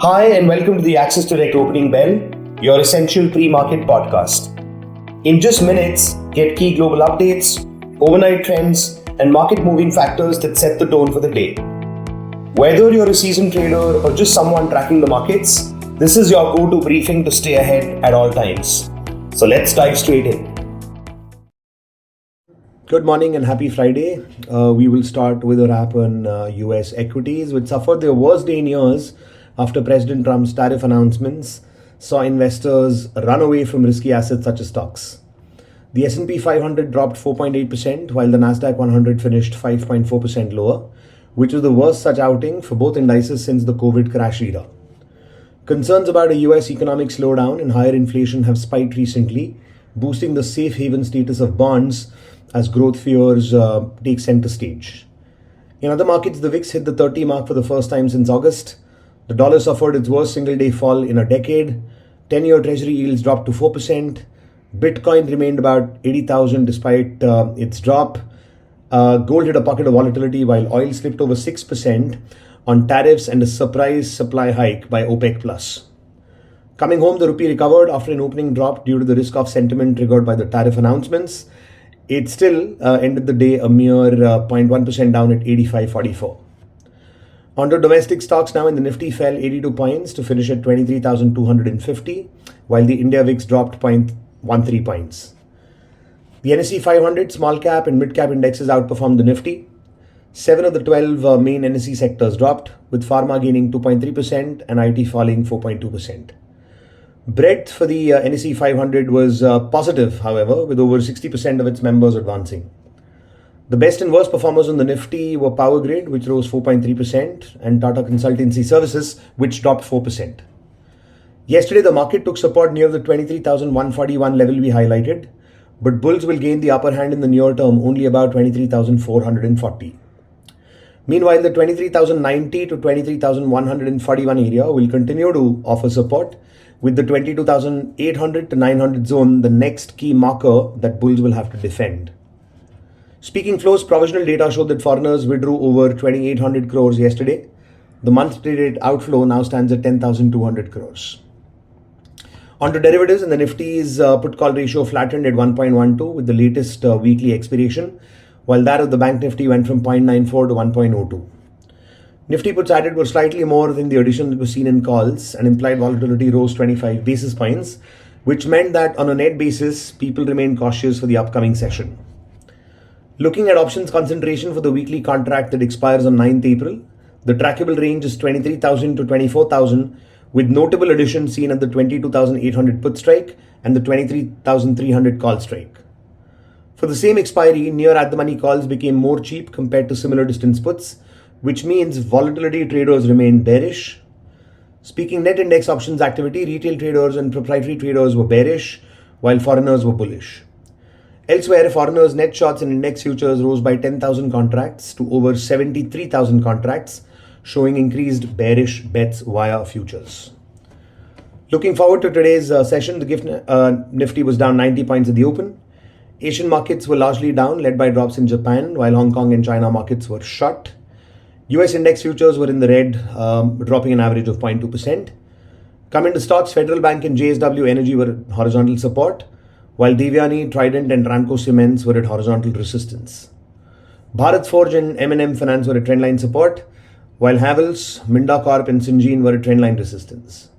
Hi, and welcome to the Access Direct Opening Bell, your essential pre-market podcast. In just minutes, get key global updates, overnight trends, and market-moving factors that set the tone for the day. Whether you're a seasoned trader or just someone tracking the markets, this is your go-to briefing to stay ahead at all times. So let's dive straight in. Good morning and happy Friday. We will start with a wrap on US equities, which suffered their worst day in years after President Trump's tariff announcements saw investors run away from risky assets such as stocks. The S&P 500 dropped 4.8%, while the Nasdaq 100 finished 5.4% lower, which was the worst such outing for both indices since the COVID crash era. Concerns about a US economic slowdown and higher inflation have spiked recently, boosting the safe haven status of bonds as growth fears take center stage. In other markets, the VIX hit the 30 mark for the first time since August. The dollar suffered its worst single-day fall in a decade. 10-year treasury yields dropped to 4%. Bitcoin remained about 80,000 despite its drop. Gold hit a pocket of volatility while oil slipped over 6% on tariffs and a surprise supply hike by OPEC+. Coming home, the rupee recovered after an opening drop due to the risk-off sentiment triggered by the tariff announcements. It still ended the day a mere 0.1% down at 85.44. Onto domestic stocks now, and the Nifty fell 82 points to finish at 23,250, while the India VIX dropped 0.13 points. The NSE 500 small cap and mid cap indexes outperformed the Nifty. 7 of the 12 main NSE sectors dropped, with pharma gaining 2.3% and IT falling 4.2%. Breadth for the NSE 500 was positive, however, with over 60% of its members advancing. The best and worst performers on the Nifty were Power Grid, which rose 4.3%, and Tata Consultancy Services, which dropped 4%. Yesterday, the market took support near the 23,141 level we highlighted, but bulls will gain the upper hand in the near term, only about 23,440. Meanwhile, the 23,090 to 23,141 area will continue to offer support, with the 22,800 to 900 zone the next key marker that bulls will have to defend. Speaking flows, provisional data showed that foreigners withdrew over 2,800 crores yesterday. The month-to-date outflow now stands at 10,200 crores. On to derivatives, and the Nifty's put-call ratio flattened at 1.12 with the latest weekly expiration, while that of the Bank Nifty went from 0.94 to 1.02. Nifty puts added were slightly more than the addition that was seen in calls, and implied volatility rose 25 basis points, which meant that on a net basis, people remained cautious for the upcoming session. Looking at options concentration for the weekly contract that expires on 9th April, the trackable range is 23,000 to 24,000, with notable additions seen at the 22,800 put strike and the 23,300 call strike. For the same expiry, near at-the-money calls became more cheap compared to similar distance puts, which means volatility traders remained bearish. Speaking net index options activity, retail traders and proprietary traders were bearish, while foreigners were bullish. Elsewhere, foreigners' net shorts in index futures rose by 10,000 contracts to over 73,000 contracts, showing increased bearish bets via futures. Looking forward to today's session, the GIFT Nifty was down 90 points at the open. Asian markets were largely down, led by drops in Japan, while Hong Kong and China markets were shut. US index futures were in the red, dropping an average of 0.2%. Coming to stocks, Federal Bank and JSW Energy were at horizontal support, while Devyani, Trident and Ramco Cements were at horizontal resistance. Bharat Forge and M&M Finance were at trendline support, while Havells, Minda Corp and Syngene were at trendline resistance.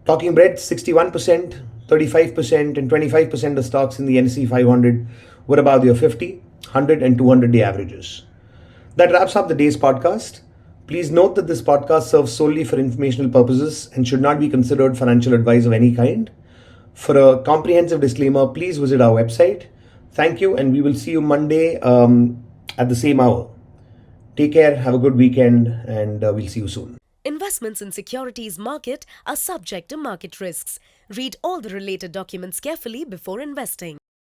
Talking breadth, 61%, 35% and 25% of stocks in the NSE 500 were above their 50, 100 and 200-day averages. That wraps up the day's podcast. Please note that this podcast serves solely for informational purposes and should not be considered financial advice of any kind. For a comprehensive disclaimer, please visit our website. Thank you, and we will see you Monday at the same hour. Take care, have a good weekend, and we'll see you soon. Investments in securities market are subject to market risks. Read all the related documents carefully before investing.